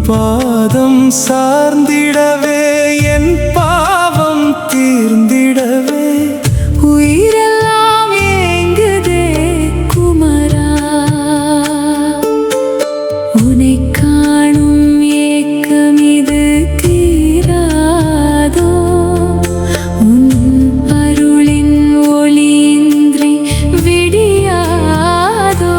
பாதம் சார்ந்திடவே என் பாவம் தீர்ந்திடவே உயிரெல்லாம் ஏங்குதே குமரா. உன்னை காணும் ஏக்கம் இது தீராதோ? உன் அருளின் ஒளியின்றி விடியாதோ?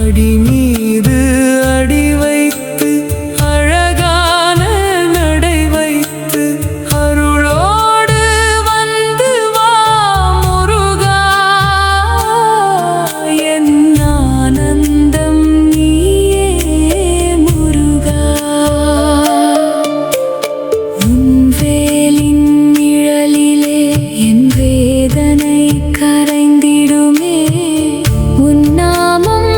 அடி மீது அடி வைத்து அழகான நடை வைத்து அருளோடு வந்து வா முருகா. என் ஆனந்தம் நீயே முருகா. உன் வேலின் நிழலிலே என் வேதனை கரைந்திடுமே. உன் நாமம்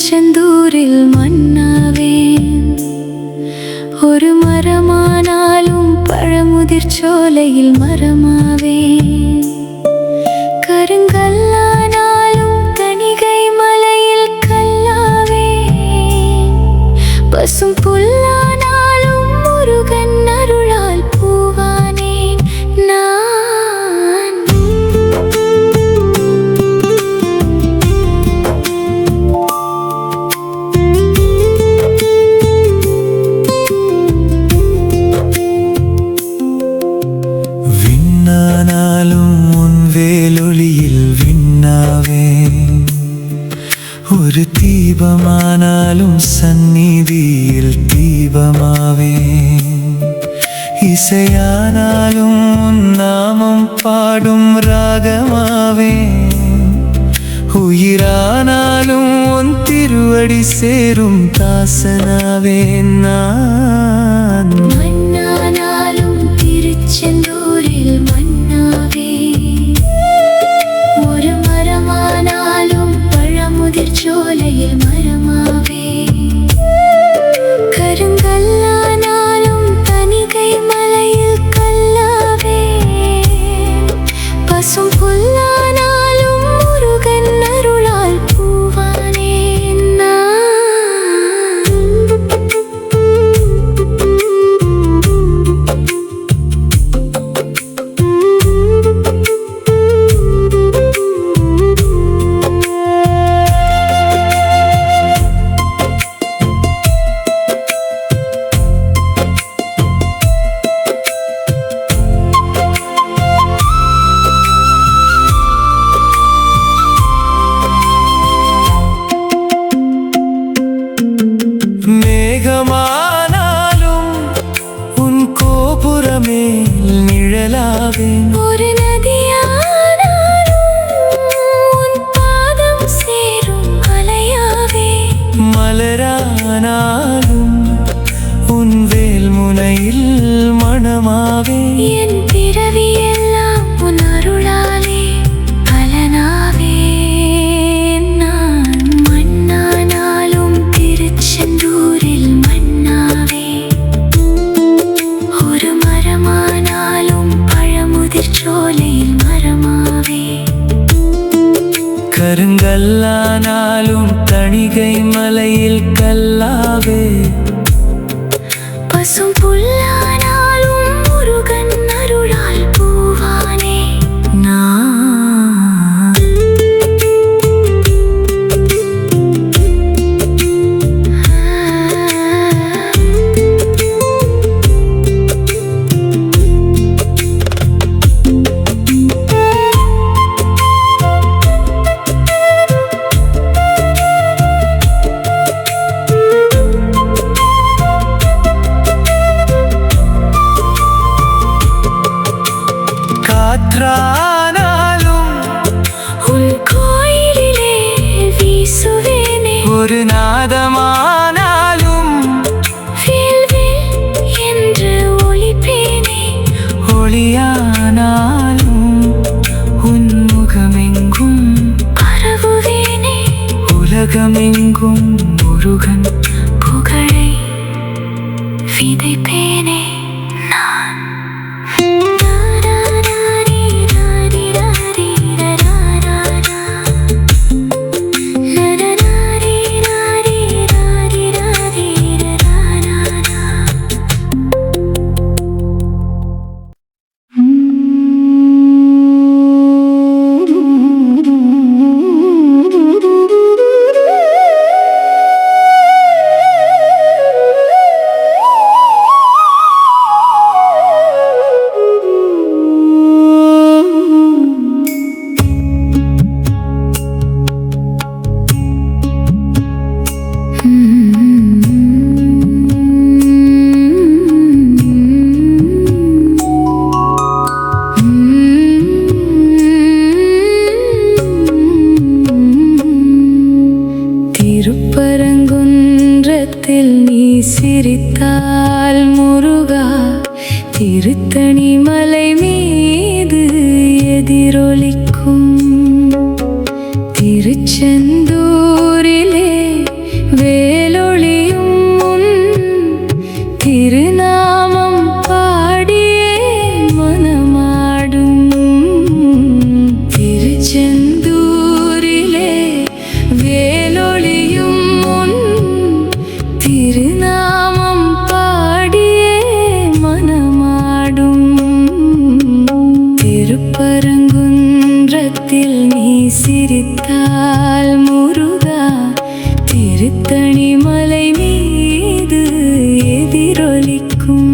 செந்தூரில் மன்னாவேன். ஒரு மரமானாலும் பழமுதிர் சோலையில் மரமாவேன். கருங்கல்லானாலும் தணிகை மலையில் கல்லாவேன். பசும் புல்லானாலும் முருகன் அருளால் பூவானேன் நான். ஒரு தீபமானாலும் சந்நிதியில் தீபமாவேன். இசையானாலும் உன் நாமம் பாடும் ராகமாவேன். உயிரானாலும் உன் திருவடி சேரும் தாசனாவேன் நான். மண்ணானாலும் திருச்செந்தூரில் மண்ணாவே, ஒரு மரமானாலும் பழமுதிர் சோலையில் மரமாவே, கருங்கல்லானாலும் தணிகை மலையில் கல்லாவே, பசும் புல்லானாலும் முருகன் அருளால் பூவானேன் நான். மேகமானாலும் உன் கோபுரமேல் நிழலாவேன். ஒரு நதியானாலும் உன் பாதம் சேரும் அலையாவே, மலரானாலும் உன் வேல் முனையில் மணமாவே. என் பிறவி எல்லாம் உன் அருளாலே பலனாவே நான். மண்ணானாலும் திருச்செந்தூரில் மண்ணாவே, ஒரு மரமானாலும் பழமுதிர் சோலையில் மரமாவே, கருங்கல்லானாலும் தணிகை மலையில் கல்லாவே, பசும் புல்லானாலும் முருகன் அருளால் பூவானே நான். காற்றானாலும் உன் கோயிலிலே வீசுவேனே, ஒரு நாதமானாலும் வேல் வேல் என்று ஒலிப்பேனே, ஒளியானாலும் உன் முகமெங்கும் பரவுவேனே, உலகமெங்கும் முருகன் புகழை விதைப்பேனே நான். திருப்பரங்குன்றத்தில் நீ சிரித்தால் முருகா, திருத்தணி மலை மீது எதிரொலிக்கும். திருச்செந்தூரிலே வேலொளியும் உன் திருநாமம் பாடியே மனமாடும். திருச்செந்தூரிலே வேலொளியும் உன் திருநாமம் பாடியே மனமாடும். திருப்பரங்குன்றத்தில் நீ சிரித்தால் முருகா, திருத்தணி மலை மீது எதிரொலிக்கும்.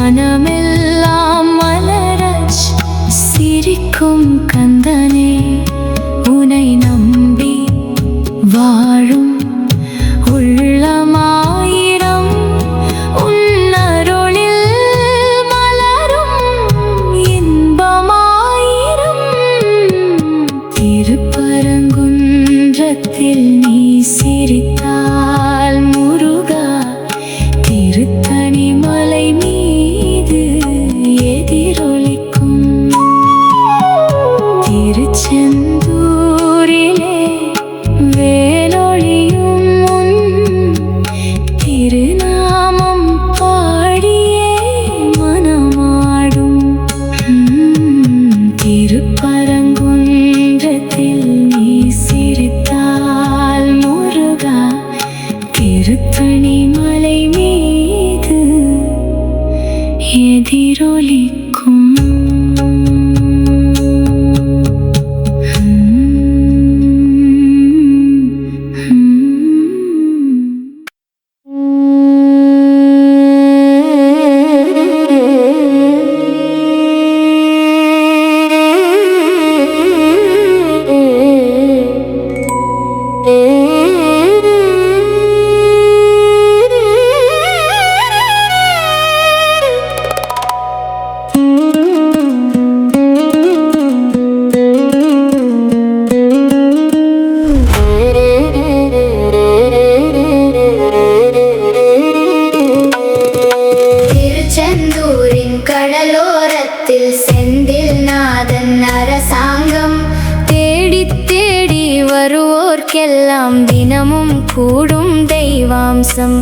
மனமெல்லாம் மலரச் சிரிக்கும் கந்தனே, உனை நம்பி வாழும் உள்ளமாயிரம் உன்னருளில் மலரும் இன்பமாயிரம். திருப்பரங்குன்றத்தில் நீ சிரித்தால் முருகா, திருத்தணி மலை மீது எதிரொலிக்கும். திருச்செந்தூரிலே வேலொளியும் உன் திருநாமம் பாடியே மனமாடும். திருப்பரங்குன்றத்தில் நீ சிரித்தால் முருகா, திருத்தணி மலை மீது எதிரொலிக்கும். திருச்செந்தூரின் கடலோரத்தில் செந்தில் நாதன் அரசாங்கம், தேடி தேடி வருவோர்க்கெல்லாம் தினமும் கூடும் தெய்வாம்சம்.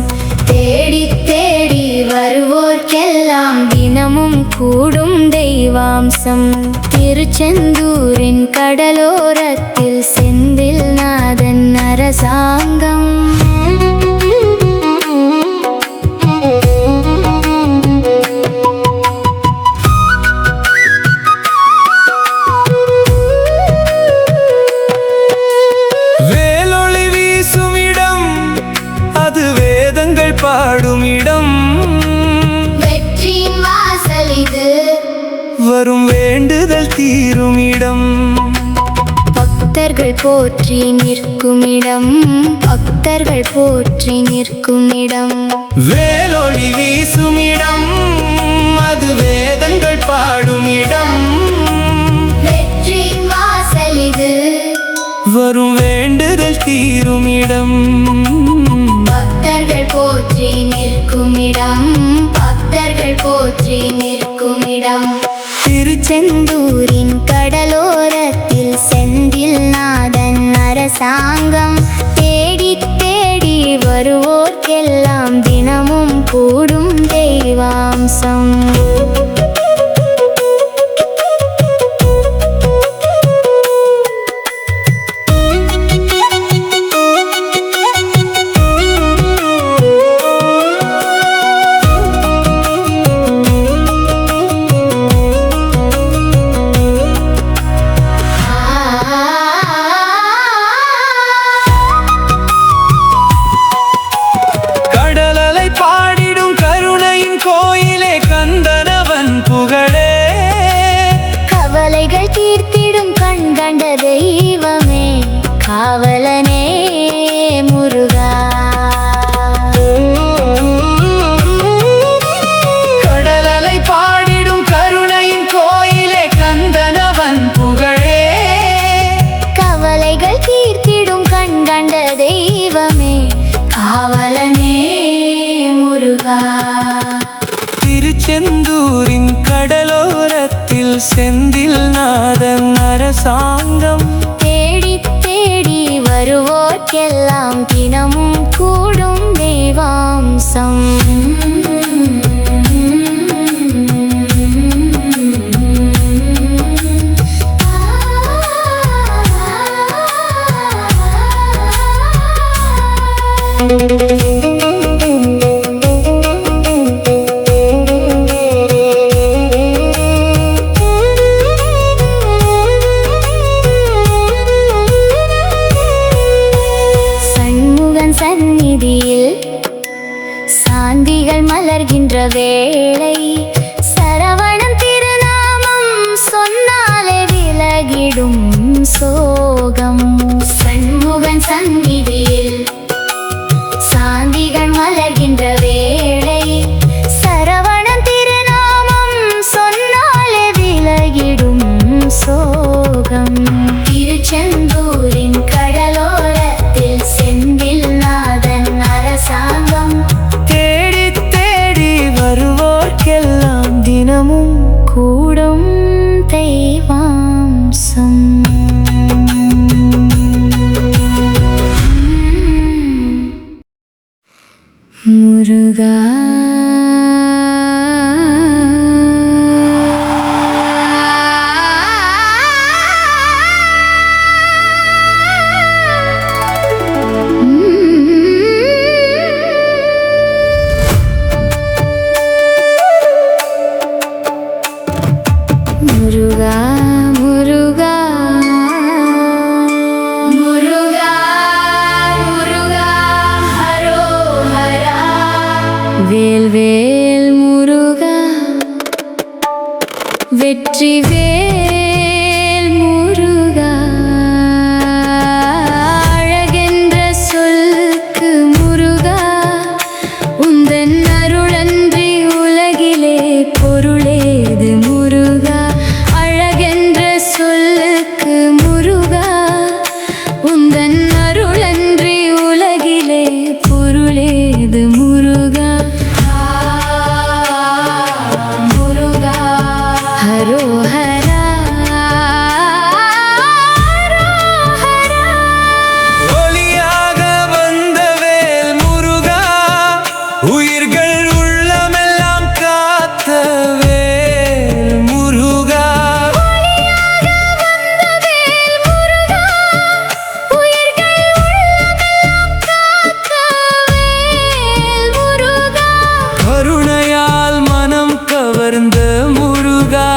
தேடி தேடி வருவோர்க்கெல்லாம் தினமும் கூடும் தெய்வாம்சம். திருச்செந்தூரின் கடலோரத்தில் செந்தில் நாதன் அரசாங்கம். வேலொளி வீசும் இடம், அது வேதங்கள் பாடும் இடம். வெற்றியின் வாசல் இது, வரும் வேண்டுதல் தீரும் இடம். பக்தர்கள் போற்றி நிற்கும் இடம், பக்தர்கள் போற்றி நிற்கும் இடம். வேலொளி வீசும் இடம், அது வேதங்கள் பாடும் இடம். வெற்றியின் வாசல் இது, வரும் வேண்டுதல் தீரும் இடம். பக்தர்கள் போற்றி நிற்கும் இடம், பக்தர்கள் போற்றி நிற்கும் இடம். திருச்செந்தூரின் கடலோரத்தில் செந்தில் நாதன் அரசாங்கம். தேடி தேடி வருவோர்க்கெல்லாம் தினமும் கூடும் தெய்வாம்சம். கடலலை பாடிடும் கருணையின் கோயிலே கந்தனவன் புகழே. கவலைகள் தீர்த்திடும் கண் கண்ட தெய்வமே, காவலனே முருகா. கடலலை பாடிடும் கருணையின் கோயிலே கந்தனவன் புகழே. கவலைகள் தீர்த்திடும் கண் கண்ட தெய்வமே, காவலனே முருகா. திருச்செந்தூரின் கடலோரத்தில் செந்தில் நாதன் அரசாங்கம். தேடி தேடி வருவோர்க்கெல்லாம் தினமும் கூடும் தெய்வாம்சம். சண்முகன் சந்நிதியில் சாந்திகள் சந்நிதியில் சாந்திகள் மலர்கின்ற வேளை சரவணன் திருநாமம் சொன்னாலே விலகிடும் சோகம். திருச்செந்தூரின் கடலோரத்தில் செந்தில் நாதன் அரசாங்கம் தேடி தேடி வருவோர்க்கெல்லாம் தினமும் கூடும் தெய்வாம்சம். முருகா முருகா முருகா முருகா முருகா ஹரோஹரா வேல் வேல் முருகா வெற்றி வேல் முருகா அழகென்ற சொல்லுக்கு முருகா உந்தன் அருளன்றி உலகிலே பொருளேது முருகா. அழகென்ற சொல்லுக்கு முருகா உந்தன் அருளன்றி உலகிலே பொருளேது முருகா. முருகா ஹரோஹரா ஹரோஹரா. ஒளியாக வந்த வேல் முருகா, உயிர்கள் உள்ளமெல்லாம் காத்த வேல் முருகா. கருணையால் மனம் கவர்ந்த முருகா,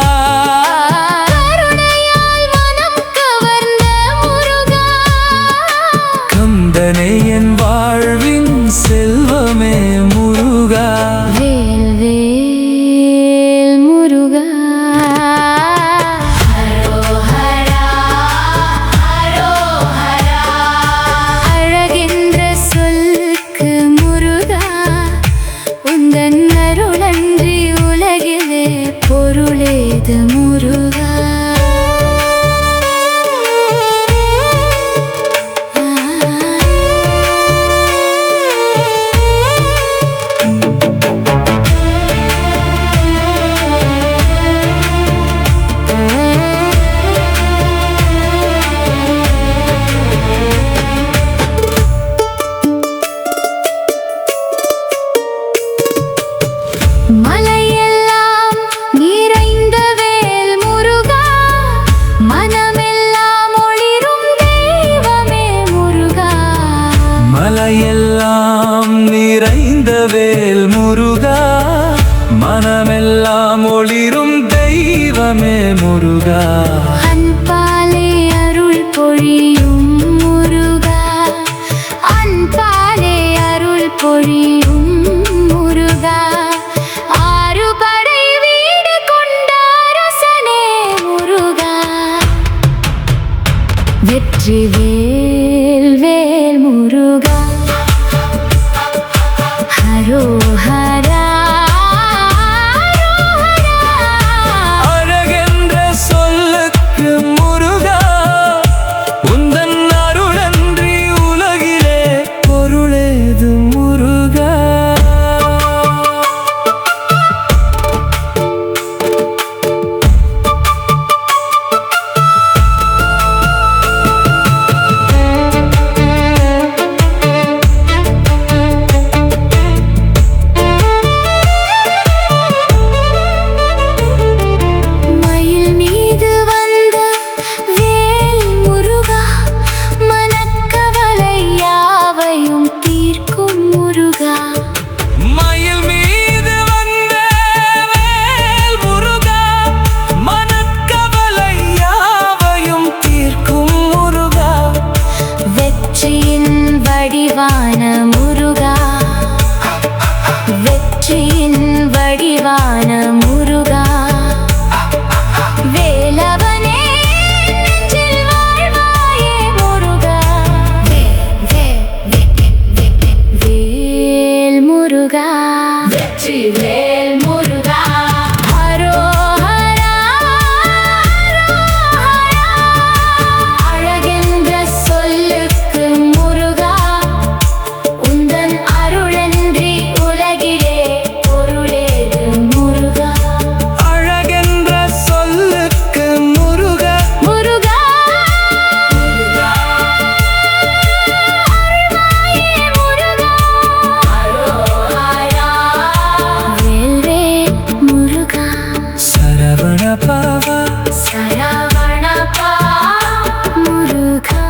கந்தனை என் வாழ்வின் செல்வமே முருகா. வேல் வேல் முருகா அழகென்ற சொல்லுக்கு முருகா உந்தன் அருளன்றி உலகிலே பொருளேது முருகா. மலையெல்லாம் நிறைந்த வேல் முருகா மனமெல்லாம் ஒளிரும் தெய்வமே முருகா. மலையெல்லாம் நிறைந்த வேல் முருகா, மனமெல்லாம் ஒளிரும் தெய்வமே முருகா. அன்பாலே அருள் பொழியும் முருகா அன்பாலே அருள் பொழியும் முருகா. ஆறுபடை வீடு கொண்ட அரசனே முருகா. வெற்றி வேல் வேல் முருகா ஹரோஹரா ஹரோஹரா. அழகென்ற சொல்லுக்கு முருகா உந்தன் அருளன்றி உலகிலே பொருளேது முருகா. பாவா சரவணபா முருகா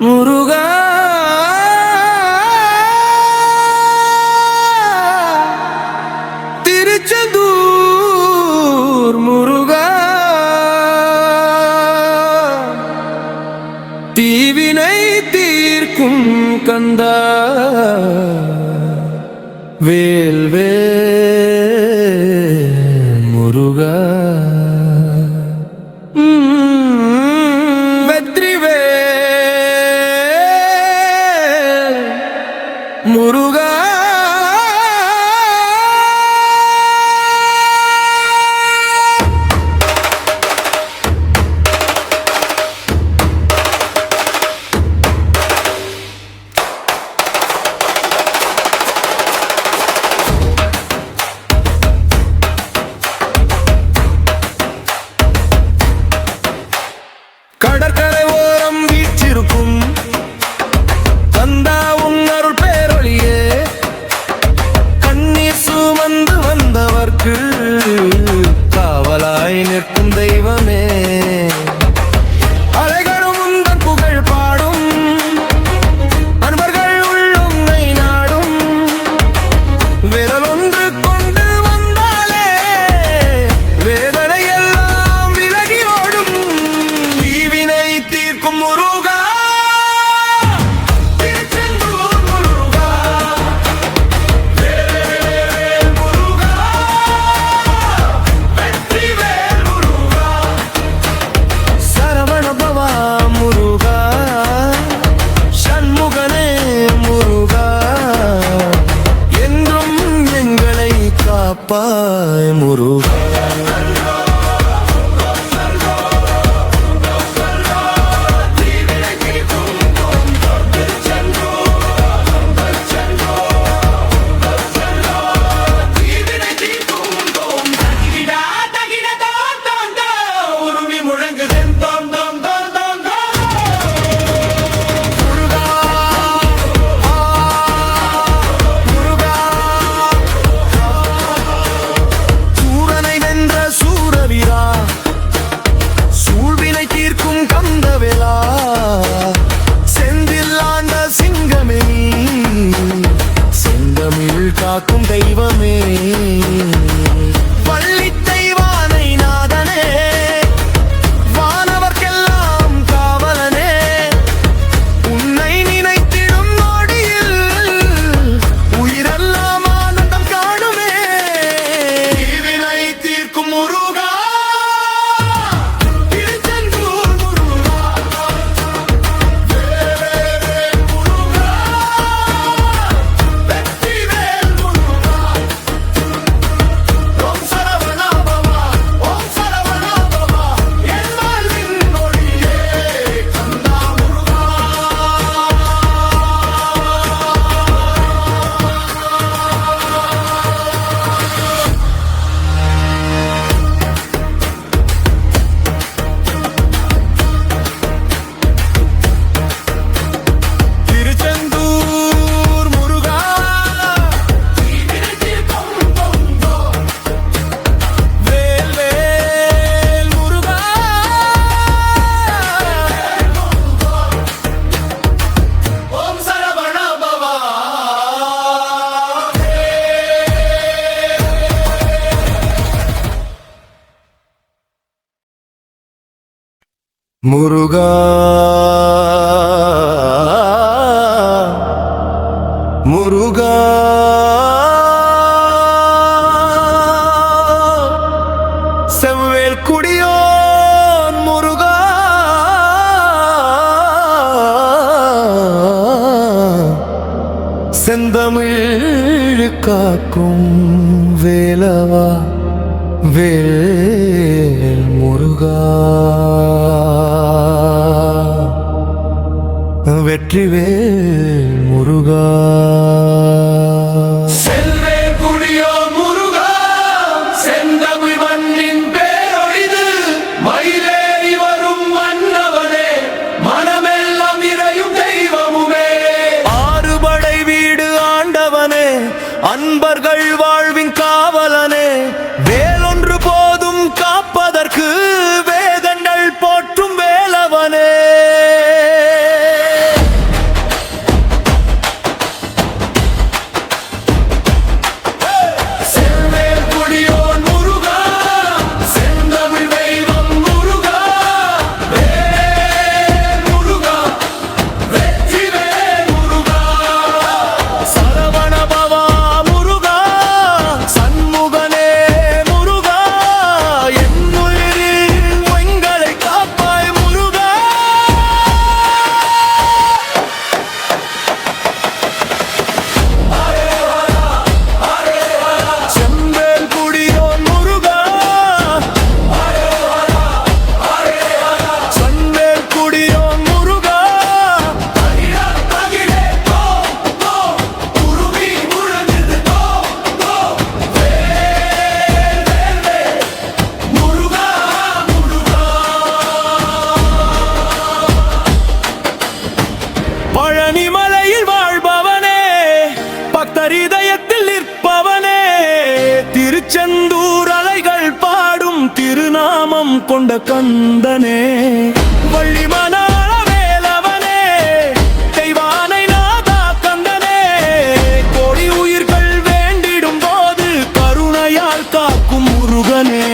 முருகா திருச்செந்தூர் முருகா தீவினை தீர்க்கும் கந்தா வேல்வேல் முருகா வெற்றிவேல் முருகா கடற்கரை ஓரம் வீற்றிருக்கும் கந்தா உன் அருள் பேரொழியே கண்ணீர் சுமந்து வந்தவர்க்கு காவலாய் நிற்கும் தெய்வமே அலைகளும் உந்தன் புகழ் பாடும் அன்பர்கள் உள்ளுங்கை நாடும் விரலொன்று கொண்டு வந்தாலே வேதனை எல்லாம் விலகி ஓடும் தீவினை தீர்க்கும் முருகா திருச்செந்தூர் முருகா வேல் முருகா வெற்றிவேல் முருகா சரவணபவா முருகா சண்முகனே முருகா என்றும் எங்களை காப்பாய் முருகா சூரனை வென்ற சூரவீரா சூழ்வினை தீர்க்கும் கந்தவேலா செந்தில் ஆண்ட சிங்கமே செந்தமிழ் காக்கும் தெய்வமே பள்ளி தெய்வானை நாதனே வானவர்க்கெல்லாம் காவலனே உன்னை நினைத்திடும் நொடியில் உயிரெல்லாம் ஆனந்தம் காணுமே தீவினை தீர்க்கும் முருகா திருச்செந்தூர் முருகா வேல் முருகா வெற்றிவேல் முருகா ஓம் சரவணபவா ஓம் சரவணபவா என் வாழ்வின் ஒளியே கந்தா முருகா திருச்செந்தூர் முருகா வேல்வேல் முருகா ஓம் சரவணபவா முருகா முருகா செவ்வேல் குடியோன் முருகா செந்தமிழ் காக்கும் வேலவா வேல் முருகா வெற்றிவேல் முருகா செல்வேல் குடியோன் முருகா செந்தமிழ் மண்ணின் பேரொழிது மயிலேறி வரும் மன்னவனே மனமெல்லாம் இறையும் தெய்வமுமே திருச்செந்தூர் அலைகள் பாடும் திருநாமம் கொண்ட கந்தனே, வள்ளிமணாள வேலவனே, தெய்வானை நாதா கந்தனே, கோடி உயிர்கள் வேண்டிடும் போது கருணையால் காக்கும் முருகனே.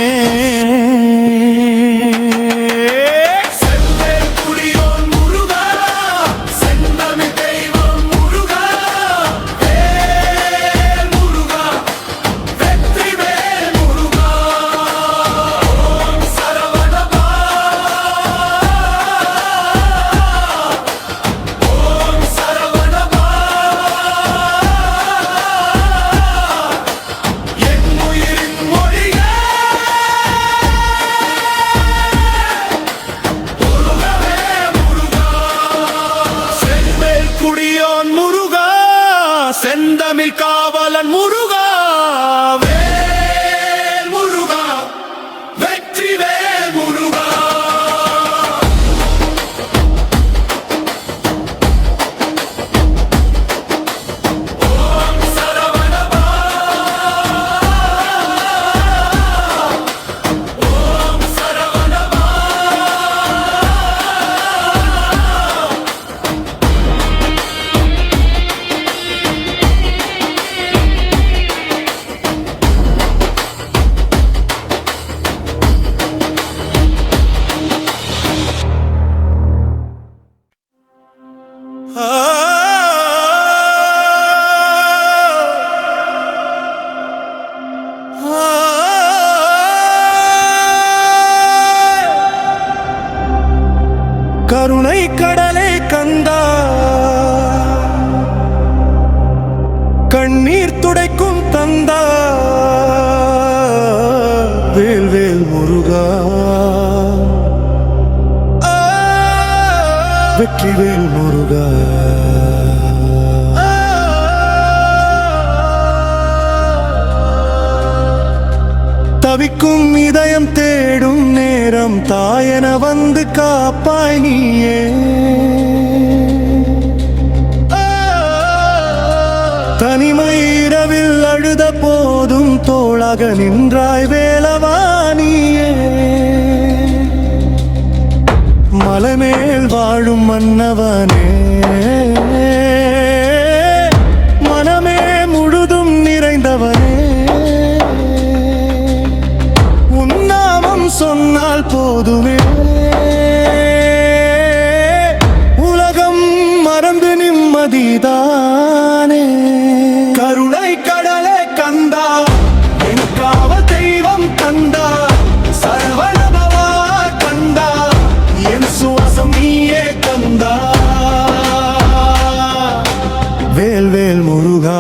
செந்தமிழ் காவலன் முருகா, வேல் முருகா, வெற்றி வேல் முருகா. ஓம் சரவணபா, ஓம் சரவணபா. கருணை கடலே கந்தா, கண்ணீர் துடைக்கும் தந்தா, வேல் வேல் முருகா, வெற்றி வேல் முருகா. தவிக்கும் இதயம் தேடும் நேரம் தாயன வந்து காப்பாய் நீயே. தனிமை இரவில் அழுத போதும் தோளாக நின்றாய் வேலவா நீயே. மலைமேல் வாழும் மன்னவனே, மனமே முழுதும் நிறைந்தவனே, சொன்னால் போதுமே உலகம் மறந்து நிம்மதிதானே. கருணை கடலே கந்தா, என் காவல் தெய்வம் கந்தா, சரவணபவா கந்தா, என் சுவாசம் நீயே கந்தா. வேல் வேல் முருகா,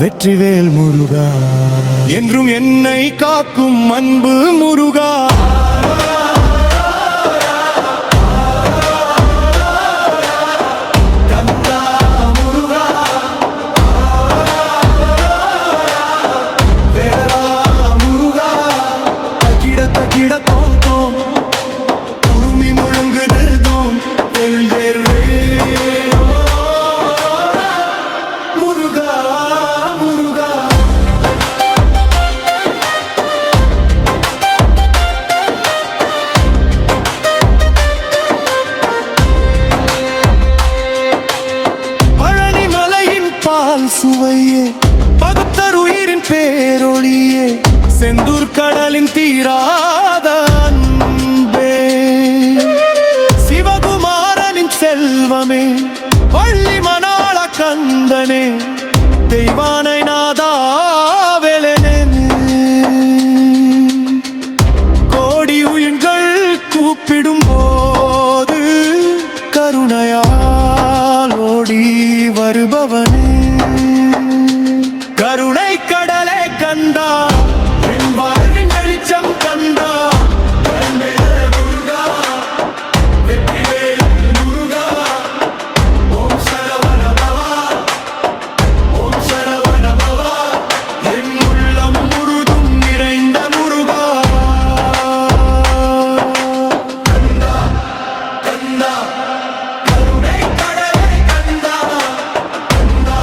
வெற்றி வேல் முருகா, என்றும் என்னை காக்கும் அன்பு முருகா. கந்தா முருகா, வேலா முருகா, தகிட தகிட தோம் தோம், உருமி முழங்குது தோம், வேல் வேல் முருகா முருகா. சுவையே பக்தர் உயிரின் பேரொளியே, செந்தூர் கடலின் தீராத அன்பே, சிவகுமாரனின் செல்வமே, வள்ளிமணாள கந்தனே, தெய்வானை நாதா வேலனே. கோடி உயிர்கள் கூப்பிடும் போது கருணையால் ஓடி வருபவனே. கருணை கடலே கந்தா, என் வாழ்வின் வெளிச்சம் கந்தா, முருகா, வெற்றி வேல் முருகா. ஓம் சரவணபவா, ஓம் சரவணபவா, என் உள்ளம் முழுதும் நிறைந்த முருகா. கந்தா கந்தா, கருணை கடலே கந்தா, கந்தா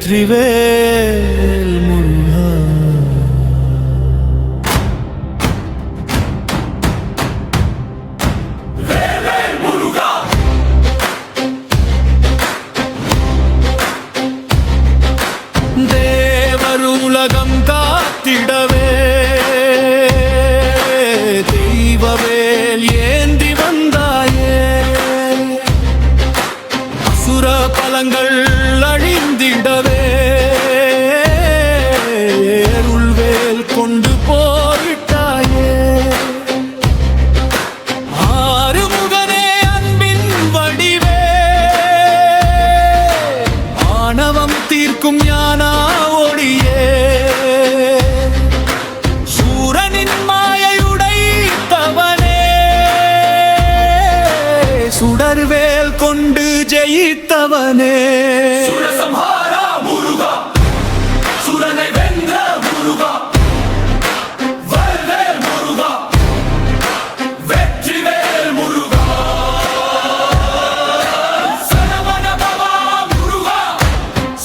வெற்றிவேல் முருகா. தேவருலகம் காத்திடவே தெய்வவேல் ஏந்தி வந்தாயே. அசுர பலங்கள் அழிந்திடவே அருள்வேல் கொண்டு போரிட்டாயே. ஆறுமுகனே அன்பின் வடிவே, ஆணவம் தீர்க்கும் ஞானா ஒளியே. சூரனின் மாயை உடைத்தவனே, சுடர்வேல் கொண்டு ஜெயித்தவனே. சூரசம்ஹாரா முருகா, சூரனை வென்ற முருகா, வேல்வேல் முருகா, வெற்றிவேல் முருகா. சரவண பவா முருகா,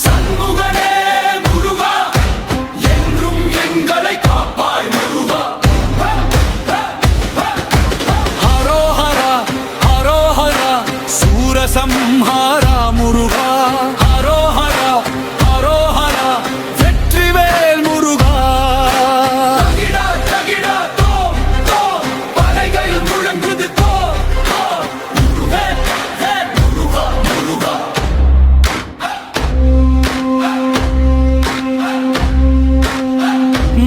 சண்முகனே முருகா, என்றும் எங்களை காப்பாய் முருகா. ஹரோஹரா ஹரோஹரா சூரசம்ஹாரா முருகா. ஹரோஹரா ஹரோஹரா வெற்றிவேல் முருகா. தகிடா தகிடா தோ தோ, பனைகள் முழங்குது தோ தோ. முருகன் வேல் முருகா முருகா.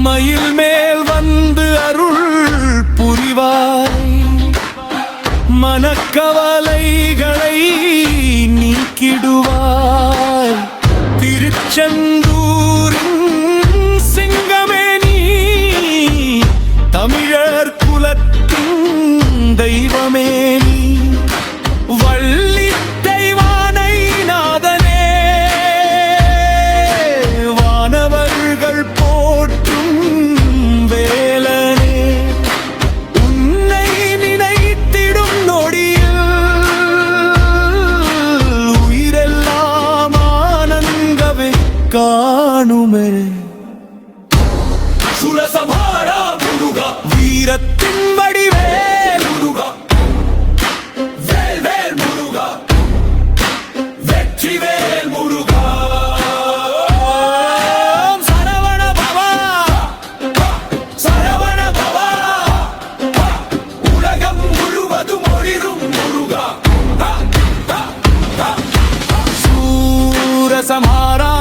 மயில் மேல் வந்து அருள் புரிவாய், மனக்கவலைகளை நீக்கிடுவாய். திருச்செந்தூரின் சிங்கமே நீ, தமிழர் குலத்தின் தெய்வமே நீ. வள்ளி தெய்வானை நாதனே, வானவர்கள் போற்றும் வேலனே. உன்னை நினைத்திடும் நொடியில் உயிரெல்லாம் ஆனந்தமே காணுமே. சூரசம்ஹாரா முருகா, வீரத்தின் வடிவேல் முருகா, வேல்வேல் முருகா, வெற்றிவேல் முருகா. சரவண பவா. சரவண பவா, உலகம் முழுவதும் ஒளிரும் முருகா. சூரசம்ஹாரா